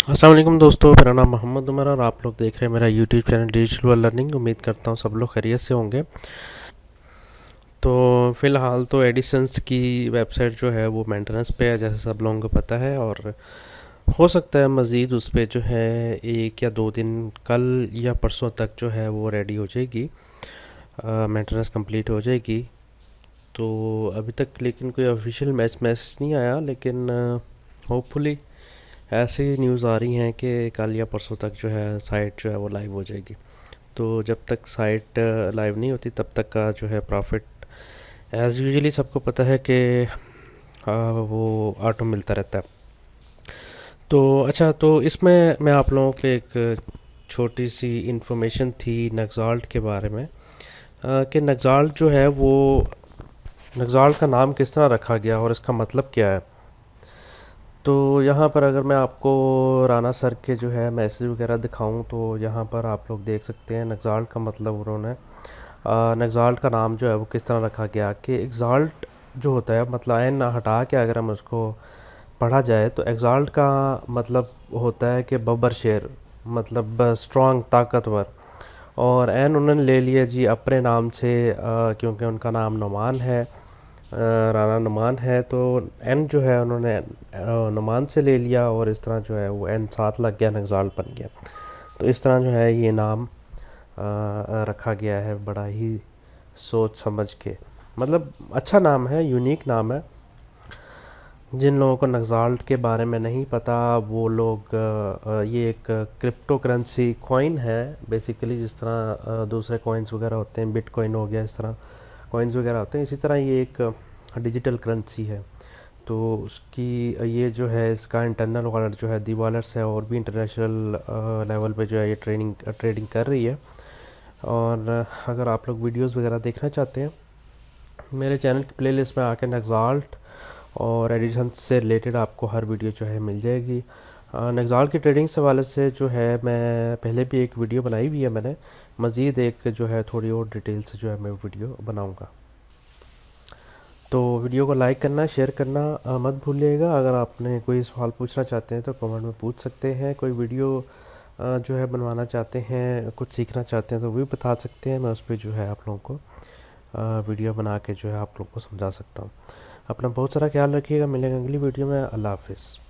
अस्सलाम वालेकुम दोस्तों, मेरा नाम मोहम्मद उमर और आप लोग देख रहे हैं मेरा YouTube channel digital world learning. उम्मीद करता हूँ सब लोग खैरियत से होंगे। तो फ़िलहाल तो एडिसन्स की वेबसाइट जो है वो मेंटेनेंस पे है, जैसे सब लोगों को पता है। और हो सकता है मज़ीद उस पर जो है 1 या 2 दिन, कल या परसों तक जो है वो रेडी हो जाएगी, मेंटेनेंस कंप्लीट हो जाएगी। तो अभी तक लेकिन कोई ऑफिशियल मैसेज नहीं आया, लेकिन होपफुली ऐसी न्यूज़ आ रही हैं कि कल या परसों तक जो है साइट जो है वो लाइव हो जाएगी। तो जब तक साइट लाइव नहीं होती तब तक का जो है प्रॉफिट एज़ यूजुअली सबको पता है कि वो ऑटो मिलता रहता है। तो अच्छा, तो इसमें मैं आप लोगों को एक छोटी सी इन्फॉर्मेशन थी नक्साल्ट के बारे में, कि नक्साल्ट जो है वो नक्साल्ट का नाम किस तरह रखा गया और इसका मतलब क्या है। तो यहाँ पर अगर मैं आपको राना सर के जो है मैसेज वगैरह दिखाऊं, तो यहाँ पर आप लोग देख सकते हैं नक्साल्ट का मतलब उन्होंने नक्साल्ट का नाम जो है वो किस तरह रखा गया कि एग्जाल्ट जो होता है, मतलब एन हटा के अगर हम उसको पढ़ा जाए तो एग्जाल्ट का मतलब होता है कि बब्बर शेर, मतलब स्ट्रांग, ताकतवर। और एन उन्होंने ले लिया जी अपने नाम से, क्योंकि उनका नाम नुमान है, राना नुमान है। तो एन जो है उन्होंने नुमान से ले लिया और इस तरह जो है वो एन साथ लग गया, नक्साल्ट बन गया। तो इस तरह जो है ये नाम रखा गया है, बड़ा ही सोच समझ के। मतलब अच्छा नाम है, यूनिक नाम है। जिन लोगों को नक्साल्ट के बारे में नहीं पता वो लोग ये एक क्रिप्टो करेंसी कॉइन है बेसिकली। जिस तरह दूसरे कॉइन्स वगैरह होते हैं, बिटकॉइन हो गया, इस तरह कॉइन्स वगैरह होते हैं, इसी तरह ये एक डिजिटल करेंसी है। तो उसकी ये जो है इसका इंटरनल वॉलेट जो है दी वॉलेट्स है, और भी इंटरनेशनल लेवल पे जो है ये ट्रेडिंग कर रही है। और अगर आप लोग वीडियोस वगैरह देखना चाहते हैं, मेरे चैनल की प्लेलिस्ट में आके नक्साल्ट और एडिशन से रिलेटेड आपको हर वीडियो जो है मिल जाएगी। नक्साल्ट की ट्रेडिंग से वाले से जो है मैं पहले भी एक वीडियो बनाई हुई है मैंने, मज़ीद एक जो है थोड़ी और डिटेल से जो है मैं वीडियो बनाऊंगा। तो वीडियो को लाइक करना, शेयर करना मत भूलिएगा। अगर आपने कोई सवाल पूछना चाहते हैं तो कमेंट में पूछ सकते हैं। कोई वीडियो जो है बनवाना चाहते हैं, कुछ सीखना चाहते हैं तो वो भी बता सकते हैं। मैं उस पर जो है आप लोगों को वीडियो बना के जो है आप लोगों को समझा सकता हूँ। अपना बहुत सारा ख्याल रखिएगा। मिलेंगे अगली वीडियो में। अल्लाह हाफिज़।